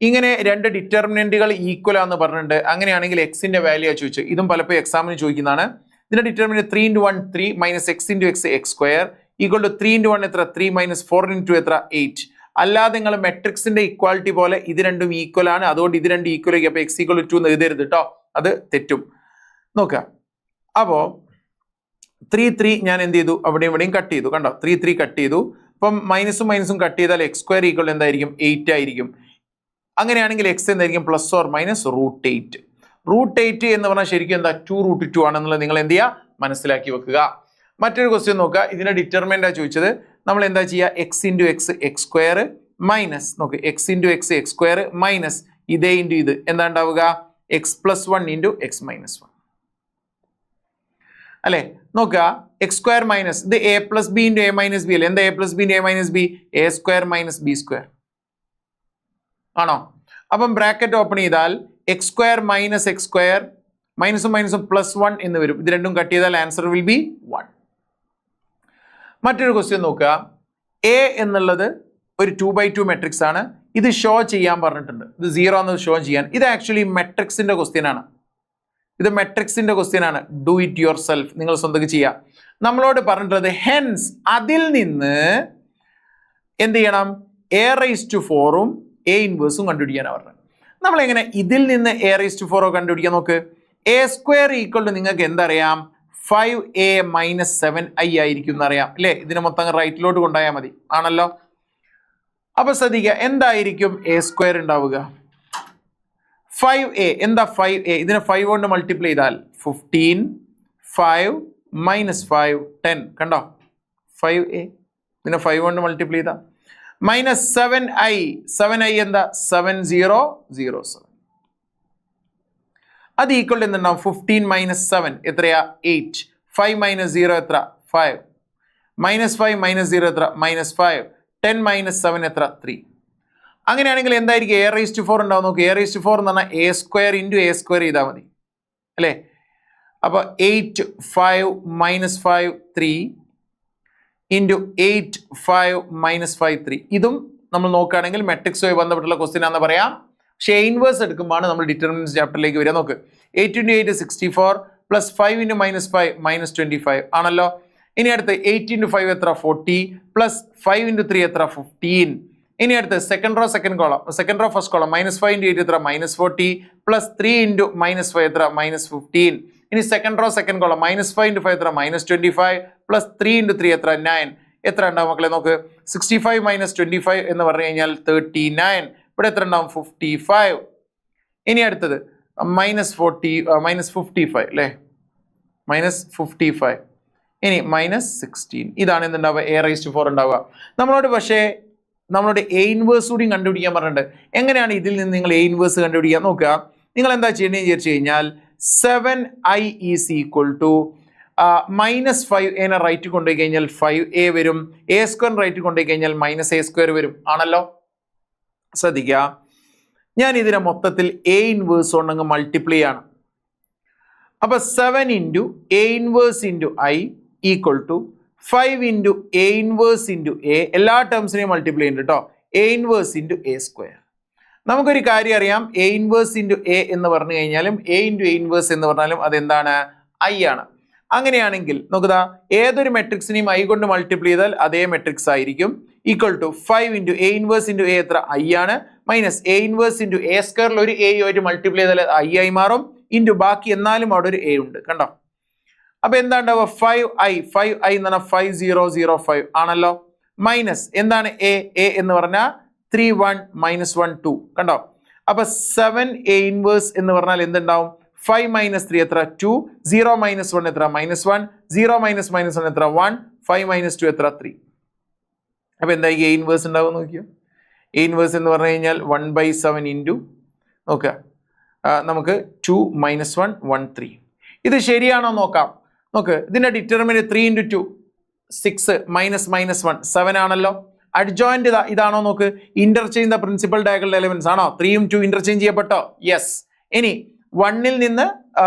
ഇങ്ങനെ രണ്ട് ഡിറ്റർമിനന്റുകൾ ഈക്വൽ ആണെന്ന് പറഞ്ഞിട്ടുണ്ട്. അങ്ങനെയാണെങ്കിൽ എക്സിന്റെ വാല്യൂ ചോദിച്ചു. ഇതും പലപ്പോഴും എക്സാമിന് ചോദിക്കുന്നതാണ്. ഇതിന്റെ determinant 3 × 1 3 minus x × x x² equal to 3 × 1 എത്ര? 3 മൈനസ് 4 × 2 എത്ര? 8. അല്ലാതെ നിങ്ങൾ മെട്രിക്സിന്റെ ഇക്വാലിറ്റി പോലെ ഇത് രണ്ടും ഈക്വൽ ആണ്, അതുകൊണ്ട് ഇത് രണ്ടും ഈക്വൽ ആക്കി അപ്പൊ x ഈക്വൽ ടു 2 എന്ന് എഴുതരുത് കേട്ടോ, അത് തെറ്റും. നോക്കുക, അപ്പോ 3 3 ഞാൻ എന്ത് ചെയ്തു? അവിടെയും ഇവിടെയും കട്ട് ചെയ്തു. കണ്ടോ, 3 3 കട്ട് ചെയ്തു. അപ്പം മൈനസും മൈനസും കട്ട് ചെയ്താൽ x² ഈക്വൽ എന്തായിരിക്കും? 8 ആയിരിക്കും. അങ്ങനെയാണെങ്കിൽ x എന്തായിരിക്കും? Plus or minus √8. √8 എന്ന് പറഞ്ഞാൽ ശരിക്കും എന്താ? 2√2 ആണെന്നുള്ളത് നിങ്ങൾ എന്ത് ചെയ്യുക? മനസ്സിലാക്കി വെക്കുക. മറ്റൊരു ക്വസ്റ്റ്യൻ നോക്കുക, ഇതിന്റെ ഡിറ്റർമിനന്റാ ചോദിച്ചത്. നമ്മൾ എന്താ ചെയ്യുക? x × x x² മൈനസ് നോക്ക് x × x x² മൈനസ് ഇതേ ഇൻറ്റു ഇത് എന്താ ഉണ്ടാവുക? x + 1 × x - 1 അല്ലെ. നോക്കുക, x² മൈനസ് ഇത് a + b × a - b അല്ലേ? എന്താ a + b × a - b? a² - b² ആണോ? അപ്പം ബ്രാക്കറ്റ് ഓപ്പൺ ചെയ്താൽ x square minus x square മൈനസും മൈനസും +1 എന്ന് വരും. ഇത് രണ്ടും കട്ട് ചെയ്താൽ ആൻസർ വിൽ ബി 1. മറ്റൊരു ക്വസ്റ്റ്യൻ നോക്കുക. എ എന്നുള്ളത് ഒരു 2x2 മെട്രിക്സ് ആണ്. ഇത് ഷോ ചെയ്യാൻ പറഞ്ഞിട്ടുണ്ട്. ഇത് 0 എന്നത് ഷോ ചെയ്യാൻ. ഇത് ആക്ച്വലി മെട്രിക്സിന്റെ ക്വസ്റ്റ്യൻ ആണ്. ഇത് മെട്രിക്സിന്റെ ക്വസ്റ്റ്യൻ ആണ്. ഡു ഇറ്റ് യുവർ സെൽഫ്, നിങ്ങൾ സ്വന്തം ചെയ്യുക. നമ്മളോട് പറഞ്ഞിട്ടുള്ളത് ഹെൻസ് അതിൽ നിന്ന് എന്ത് ചെയ്യണം, a⁴ഉം a ഇൻവേഴ്സും കണ്ടുപിടിക്കാനാണ് പറഞ്ഞത്. നമ്മളെങ്ങനെ ഇതിൽ നിന്ന് a⁴ കണ്ടുപിടിക്കാൻ നോക്ക്. a² നിങ്ങൾക്ക് എന്തറിയാം, 5a - 7i ആയിരിക്കും എന്നറിയാം അല്ലേ. ഇതിനെ മൊത്തം റൈറ്റിലോട്ട് കൊണ്ടുപോയാൽ മതി ആണല്ലോ. അപ്പൊ ശ്രദ്ധിക്കുക, എന്തായിരിക്കും a² ഉണ്ടാവുക? 5a. എന്താ 5a? ഇതിനെ 5 കൊണ്ട് മൾട്ടിപ്ലൈ ചെയ്താൽ 15, 5 - 5 10. കണ്ടോ 5a. ഇതിനെ 5 കൊണ്ട് മൾട്ടിപ്ലൈ ചെയ്താൽ -7i. 7i എന്താ 7007. അത് ഈക്വൽ എന്തുണ്ടാവും? 15 - 7 എത്രയാ? 8. 5 - 0 എത്ര? 5. -5 - 0 എത്ര? -5. 10 - 7 എത്ര? 3. അങ്ങനെയാണെങ്കിൽ എന്തായിരിക്കും a⁴ ഉണ്ടാവും? നോക്ക്, a⁴ എന്ന് പറഞ്ഞാൽ a² × a² ചെയ്താൽ മതി അല്ലേ. അപ്പോൾ 8 5 - 5 3 × 8 5 - 5 3. ഇതും നമ്മൾ നോക്കുകയാണെങ്കിൽ മെട്രിക്സുമായി ബന്ധപ്പെട്ടുള്ള ക്വസ്റ്റ്യൻ ആണെന്ന് പറയാം. പക്ഷേ a ഇൻവേഴ്സ് എടുക്കുമ്പോൾ നമ്മൾ ഡിറ്റർമിനൻസ് ചാപ്റ്ററിലേക്ക് വരിക. നോക്ക്, 8 × 8 64 + 5 × -5 -25 ആണല്ലോ. ഇനി അടുത്ത് 8 × 5 എത്ര? 40 + 5 × 3 എത്ര? 15. ഇനി അടുത്ത് സെക്കൻഡ് റോ ഫസ്റ്റ് കോളം -5 × 8 എത്ര? -40 + 3 × -5 എത്ര? -15. ഇനി സെക്കൻഡ് റോ സെക്കൻഡ് കോളം -5 × 5 എത്ര? -25 + 3 × 3 എത്ര? 9. എത്ര ഉണ്ടാവും മക്കളെ? നോക്ക്, 65 - 25 എന്ന് പറഞ്ഞു കഴിഞ്ഞാൽ 39. ഇവിടെ എത്ര ഉണ്ടാവും? 55. ഇനി അടുത്തത് -55 അല്ലേ, -55. ഇനി -16. ഇതാണ് എന്തുണ്ടാവുക? a⁴ ഉണ്ടാവുക. നമ്മളോട് a ഇൻവേഴ്സ് കൂടി കണ്ടുപിടിക്കാൻ പറഞ്ഞിട്ടുണ്ട്. എങ്ങനെയാണ് ഇതിൽ നിന്ന് നിങ്ങൾ a ഇൻവേഴ്സ് കണ്ടുപിടിക്കാൻ നോക്കുക? നിങ്ങൾ എന്താ ചെയ്യേണ്ടതെന്ന് വിചാരിച്ചു കഴിഞ്ഞാൽ 7i = -5a റൈറ്റ് കൊണ്ടുപോയി കഴിഞ്ഞാൽ 5a വരും. a² റൈറ്റ് കൊണ്ടുപോയി കഴിഞ്ഞാൽ -a² വരും ആണല്ലോ. ശ്രദ്ധിക്കുക, ഞാൻ ഇതിനെ മൊത്തത്തിൽ a ഇൻവേഴ്സ് കൊണ്ടങ്ങ് മൾട്ടിപ്ലൈ ആണ്. അപ്പൊ 7 × a⁻ × i = 5 × a⁻ × a. എല്ലാ ടേംസിനെയും മൾട്ടിപ്ലൈ ചെയ്യുന്നുണ്ട് കേട്ടോ. a⁻ × a². നമുക്കൊരു കാര്യം അറിയാം, a⁻ × a എന്ന് പറഞ്ഞു കഴിഞ്ഞാലും a × a⁻ എന്ന് പറഞ്ഞാലും അതെന്താണ്? i ആണ്. അങ്ങനെയാണെങ്കിൽ നോക്കുക, ഏതൊരു മെട്രിക്സിനെയും i കൊണ്ട് മൾട്ടിപ്ലൈ ചെയ്താൽ അതേ മെട്രിക്സ് ആയിരിക്കും. = 5 × a⁻ × a എത്ര? i ആണ്. -a⁻ × a² ഒരു a ആയിട്ട് മൾട്ടിപ്ലൈ ചെയ്താൽ i ആയി മാറും. ഇൻറ്റു ബാക്കി എന്നാലും അവിടെ ഒരു a ഉണ്ട്. കണ്ടോ? അപ്പൊ എന്താ ഉണ്ടാവുക? 5i എന്ന് പറഞ്ഞാൽ 5005 ആണല്ലോ. മൈനസ് എന്താണ് a എന്ന് പറഞ്ഞാൽ 31 - 1 2. കണ്ടോ? അപ്പൊ 7a⁻ എന്ന് പറഞ്ഞാൽ എന്തുണ്ടാവും? 5 - 3 എത്ര? 2. 0 - 1 എത്ര? -1. 0 - -1 എത്ര? 1. 5 - 2 എത്ര? 3. അപ്പൊ എന്താ a ഇൻവേഴ്സ് ഉണ്ടാവും നോക്കിയോ? a ഇൻവേഴ്സ് എന്ന് പറഞ്ഞു കഴിഞ്ഞാൽ 1/7 ഇൻറ്റു നോക്കുക, നമുക്ക് 2 - 1 1 3. ഇത് ശരിയാണോ നോക്കാം. നോക്ക്, ഇതിന്റെ ഡിറ്റർമിനന്റ് 3 × 2 6 -1 7 ആണല്ലോ. അഡ്ജോയിന്റ് ഇതാണോ നോക്ക്. Interchange the principal diagonal elements ആണോ? 3ഉം 2 ഇന്റർചേഞ്ച് ചെയ്യപ്പെട്ടോ? യെസ്. ഇനി 1ൽ നിന്ന്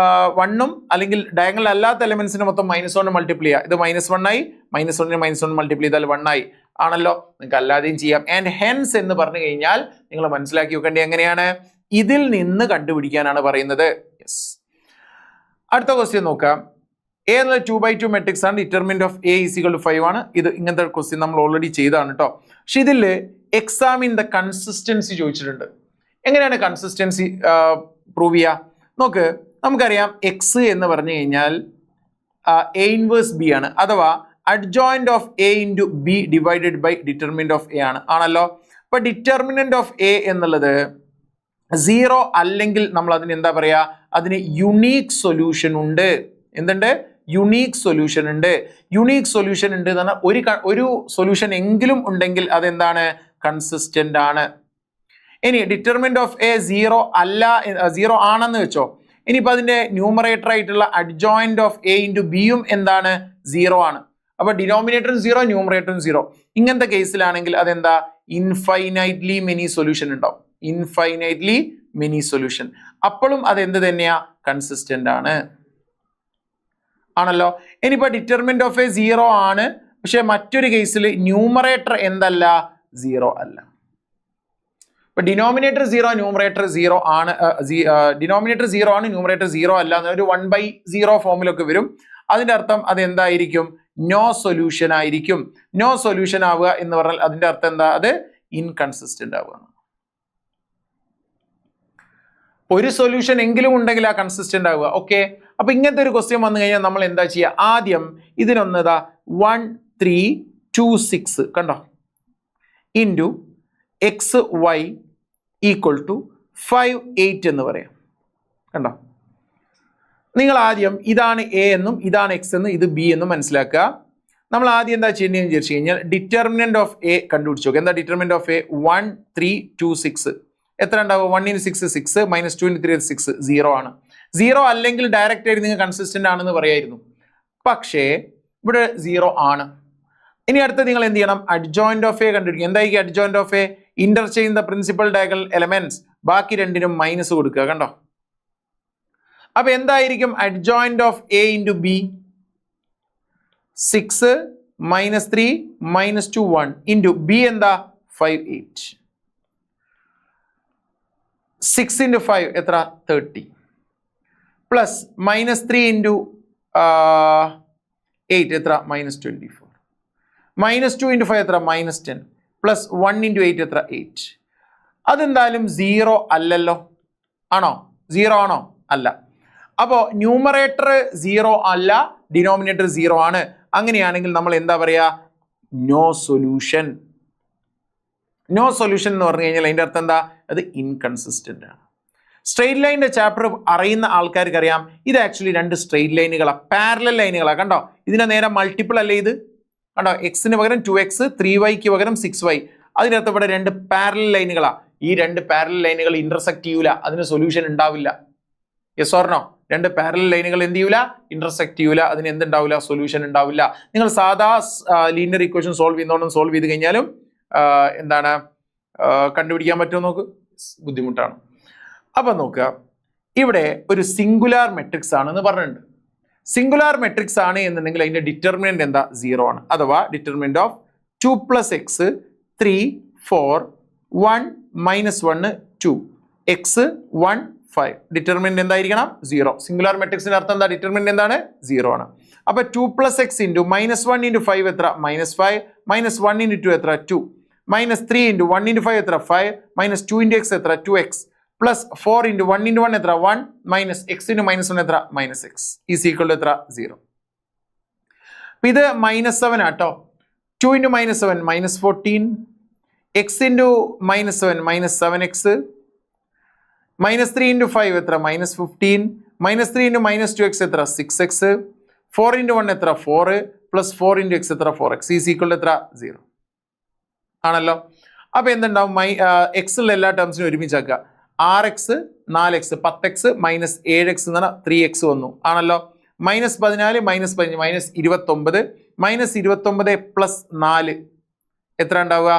1ഉം അല്ലെങ്കിൽ ഡയഗണൽ അല്ലാത്ത എലിമെന്റ്സിന് മൊത്തം -1 മൾട്ടിപ്ലൈ ചെയ്യുക. ഇത് -1 ആയി. -1നെ -1 മൾട്ടിപ്ലൈ ചെയ്താൽ 1 ആയി ആണല്ലോ. നിങ്ങൾക്ക് അല്ലാതെയും ചെയ്യാം. ആൻഡ് ഹെൻസ് എന്ന് പറഞ്ഞു കഴിഞ്ഞാൽ നിങ്ങൾ മനസ്സിലാക്കി വെക്കേണ്ടത് എങ്ങനെയാണ്? ഇതിൽ നിന്ന് കണ്ടുപിടിക്കാനാണ് പറയുന്നത്. യെസ്. അടുത്ത ക്വസ്റ്റ്യൻ നോക്കാം. a എന്നുള്ള 2/2 മെട്രിക്സ് ആണ്. ഡിറ്റർമിനന്റ് ഓഫ് a = 5 ആണ്. ഇത് ഇങ്ങനത്തെ ക്വസ്റ്റ്യൻ നമ്മൾ ഓൾറെഡി ചെയ്താണ് കേട്ടോ. പക്ഷെ ഇതിൽ എക്സാമിൻ ദ കൺസിസ്റ്റൻസി ചോദിച്ചിട്ടുണ്ട്. എങ്ങനെയാണ് കൺസിസ്റ്റൻസി പ്രൂവ് ചെയ്യുക? നോക്ക്, നമുക്കറിയാം x എന്ന് പറഞ്ഞു കഴിഞ്ഞാൽ a⁻ b ആണ്, അഥവാ adjoint of a × b divided by determinant of a ആണല്ലോ. അപ്പൊ ഡിറ്റർമിനന്റ് ഓഫ് a എന്നുള്ളത് 0 അല്ലെങ്കിൽ നമ്മൾ അതിന് എന്താ പറയാ? അതിന് യുണീക്ക് സൊല്യൂഷൻ ഉണ്ട്. എന്തുണ്ട്? യുണീക്ക് സൊല്യൂഷൻ ഉണ്ട്. യുണീക്ക് സൊല്യൂഷൻ ഉണ്ട് എന്ന് പറഞ്ഞാൽ ഒരു സൊല്യൂഷൻ എങ്കിലും ഉണ്ടെങ്കിൽ അതെന്താണ്? കൺസിസ്റ്റന്റ് ആണ്. ഇനി ഡിറ്റർമിനന്റ് ഓഫ് a 0 ആണെന്ന് വെച്ചോ. ഇനിയിപ്പോൾ അതിന്റെ ന്യൂമറേറ്റർ ആയിട്ടുള്ള അഡ്ജോയിന്റ് ഓഫ് a × b യും എന്താണ്? 0 ആണ്. അപ്പൊ ഡിനോമിനേറ്ററും 0 ന്യൂമറേറ്ററും 0. ഇങ്ങനത്തെ കേസിലാണെങ്കിൽ അതെന്താ? ഇൻഫൈനൈറ്റ്ലി മെനി സൊല്യൂഷൻ ഉണ്ടാവും. Infinitely many solution. അപ്പോഴും അത് എന്ത് തന്നെയാ? കൺസിസ്റ്റന്റ് ആണ്. ആണല്ലോ. ഇനിയിപ്പോ ഡിറ്റർമിനന്റ് ഓഫ് എ 0 ആണ്, പക്ഷെ മറ്റൊരു കേസിൽ ന്യൂമറേറ്റർ എന്തല്ല? 0 അല്ല. ഇപ്പൊ ഡിനോമിനേറ്റർ 0 ന്യൂമറേറ്റർ 0 ആണ്, ഡിനോമിനേറ്റർ 0 ആണ് ന്യൂമറേറ്റർ 0 അല്ല എന്നൊരു 1/0 ഫോമിലൊക്കെ വരും. അതിന്റെ അർത്ഥം അത് എന്തായിരിക്കും? നോ സൊല്യൂഷൻ ആയിരിക്കും. നോ സൊല്യൂഷൻ ആവുക എന്ന് പറഞ്ഞാൽ അതിന്റെ അർത്ഥം എന്താ? അത് ഇൻകൺസിസ്റ്റന്റ് ആവുക. ഒരു സൊല്യൂഷൻ എങ്കിലും ഉണ്ടെങ്കിൽ ആ കൺസിസ്റ്റന്റ് ആവുക. ഓക്കെ, അപ്പൊ ഇങ്ങനത്തെ ഒരു ക്വസ്റ്റ്യൻ വന്നു കഴിഞ്ഞാൽ നമ്മൾ എന്താ ചെയ്യുക? ആദ്യം ഇതിനൊന്നതാ 1 3 2 6 കണ്ടോ ഇൻറ്റു XY ഈക്വൽ ടു 5 8 എന്ന് പറയാം. കണ്ടോ? നിങ്ങൾ ആദ്യം ഇതാണ് എ എന്നും ഇതാണ് എക്സ് എന്നും ഇത് ബി എന്നും മനസ്സിലാക്കുക. നമ്മൾ ആദ്യം എന്താ ചെയ്യേണ്ടതെന്ന് വിചാരിച്ചു കഴിഞ്ഞാൽ ഡിറ്റർമിനന്റ് ഓഫ് എ കണ്ടുപിടിച്ചു നോക്കുക. എന്താ ഡിറ്റർമിനന്റ് ഓഫ് എ? 1 3 2 6. എത്ര ഉണ്ടാവും? 1 × 6 6 മൈനസ് 2 × 3 6 0 ആണ്. 0 അല്ലെങ്കിൽ ഡയറക്റ്റ് ആയിട്ട് നിങ്ങൾ കൺസിസ്റ്റന്റ് ആണെന്ന് പറയായിരുന്നു. പക്ഷേ ഇവിടെ 0 ആണ്. ഇനി അടുത്ത് നിങ്ങൾ എന്ത് ചെയ്യണം? അഡ്ജോയിന്റ് ഓഫ് എ കണ്ടുപിടിക്കുക. എന്തായിരിക്കും adjoint of A? Interchange the principal diagonal elements. ബാക്കി രണ്ടിനും മൈനസ് കൊടുക്കുക. കണ്ടോ? അപ്പൊ എന്തായിരിക്കും adjoint of A into B? 6 minus 3 minus 2 1 into B എന്താ? 5 8. 6 ഇൻറ്റു 5 എത്ര? 30 പ്ലസ് മൈനസ് 3 ഇൻറ്റു 8 എത്ര? മൈനസ് 24. മൈനസ് 2 ഇൻറ്റു 5 എത്ര? മൈനസ് 10 പ്ലസ് 1 ഇൻറ്റു 8 എത്ര? 8. അതെന്തായാലും 0 അല്ലല്ലോ. ആണോ? 0 ആണോ? അല്ല. അപ്പോൾ ന്യൂമറേറ്റർ 0 അല്ല, ഡിനോമിനേറ്റർ 0 ആണ്. അങ്ങനെയാണെങ്കിൽ നമ്മൾ എന്താ പറയാ? No solution. നോ സൊല്യൂഷൻ എന്ന് പറഞ്ഞു കഴിഞ്ഞാൽ അതിൻ്റെ അർത്ഥം എന്താ? അത് ഇൻകൺസിസ്റ്റന്റ് ആണ്. സ്ട്രെയിറ്റ് ലൈനിന്റെ ചാപ്റ്റർ അറിയുന്ന ആൾക്കാർക്ക് അറിയാം, ഇത് ആക്ച്വലി രണ്ട് സ്ട്രെയിറ്റ് ലൈനുകളാണ്, പാരലൽ ലൈനുകളാണ്. കണ്ടോ? ഇതിന്റെ നേരെ മൾട്ടിപ്പിൾ അല്ലേ ഇത്? കണ്ടോ? എക്സിന് പകരം 2x, 3y പകരം 6y. അതിനകത്ത് ഇവിടെ രണ്ട് പാരലൽ ലൈനുകളാണ്. ഈ രണ്ട് പാരലൽ ലൈനുകൾ ഇന്റർസെക്ട് ചെയ്യൂല, അതിന് സൊല്യൂഷൻ ഉണ്ടാവില്ല. Yes or no? രണ്ട് പാരലൽ ലൈനുകൾ എന്ത് ചെയ്യൂല? ഇന്റർസെക്ട് ചെയ്യൂല, അതിന് എന്തുണ്ടാവില്ല? സൊല്യൂഷൻ ഉണ്ടാവില്ല. നിങ്ങൾ സാധാ ലീനിയർ ഇക്വേഷൻ സോൾവ് ചെയ്ത് കഴിഞ്ഞാലും എന്താണ് കണ്ടുപിടിക്കാൻ പറ്റുമോ നോക്ക്? ബുദ്ധിമുട്ടാണ്. അപ്പൊ നോക്കുക, ഇവിടെ ഒരു സിംഗുലാർ മെട്രിക്സ് ആണെന്ന് പറഞ്ഞിട്ടുണ്ട്. സിംഗുലാർ മെട്രിക്സ് ആണ് എന്നുണ്ടെങ്കിൽ അതിന്റെ ഡിറ്റർമിനന്റ് എന്താ? 0 ആണ്. അഥവാ determinant of 2 + x 3 4 1 - 1 2 x 1 5. Determinant എന്തായിരിക്കണം? 0. സിംഗുലാർ മെട്രിക്സിന്റെ അർത്ഥം എന്താ? ഡിറ്റർമിനന്റ് എന്താണ്? 0 ആണ്. അപ്പൊ 2 + x ഇൻറ്റു -1 × 5 എത്ര? -5 -1 × 2 എത്ര? 2 -3 ഇൻറ്റു 1 × 5 എത്ര? 5 -2 × x എത്ര? 2x പ്ലസ് 4 ഇൻറ്റു 1 × 1 എത്ര? 1 മൈനസ് x ഇൻറ്റു -1 എത്ര? -x ഈസ് ഈക്വൽ ടു എത്ര? 0. ഇത് -7 ആട്ടോ. 2 × -7 -14, x ഇൻറ്റു -7 -7x, -3 × 5 എത്ര? -15, -3 ഇൻറ്റു -2x എത്ര? 6x, 4 ഇൻറ്റു 1 എത്ര? 4 പ്ലസ് 4 ഇൻറ്റു x എത്ര? 4x ഈസ് ഈക്വൽ ടു എത്ര? 0 ആണല്ലോ. അപ്പൊ എന്തുണ്ടാവും? x ഉള്ള എല്ലാ ടേംസിനും ഒരുമിച്ചാക്കുക. 6x 4x 10x -7x എന്ന് പറഞ്ഞാൽ 3x വന്നു. ആണല്ലോ. -14 -15 -29 -29 പ്ലസ് 4 എത്ര ഉണ്ടാവുക?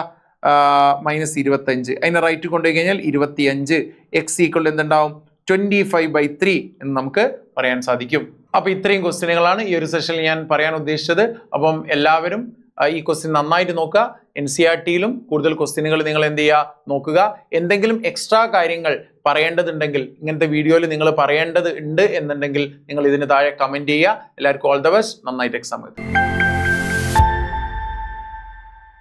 -25. അതിനെ റൈറ്റ് കൊണ്ടുപോയി കഴിഞ്ഞാൽ 25. x ഈക്വൽ എന്തുണ്ടാവും? 25/3 എന്ന് നമുക്ക് പറയാൻ സാധിക്കും. അപ്പൊ ഇത്രയും ക്വസ്റ്റ്യനുകളാണ് ഈ ഒരു സെഷനിൽ ഞാൻ പറയാൻ ഉദ്ദേശിച്ചത്. അപ്പം എല്ലാവരും ഈ ക്വസ്റ്റ്യൻ നന്നായിട്ട് നോക്കുക. NCERT-യിലും കൂടുതൽ ക്വസ്റ്റ്യനുകൾ നിങ്ങൾ എന്ത് ചെയ്യുക? നോക്കുക. എന്തെങ്കിലും എക്സ്ട്രാ കാര്യങ്ങൾ പറയേണ്ടതുണ്ടെങ്കിൽ, ഇങ്ങനത്തെ വീഡിയോയിൽ നിങ്ങൾ പറയേണ്ടത് ഉണ്ട് എന്നുണ്ടെങ്കിൽ നിങ്ങൾ ഇതിന് താഴെ കമന്റ് ചെയ്യുക. എല്ലാവർക്കും ഓൾ ദ ബെസ്റ്റ്. നന്നായിട്ട് എക്സാം എഴുതുക.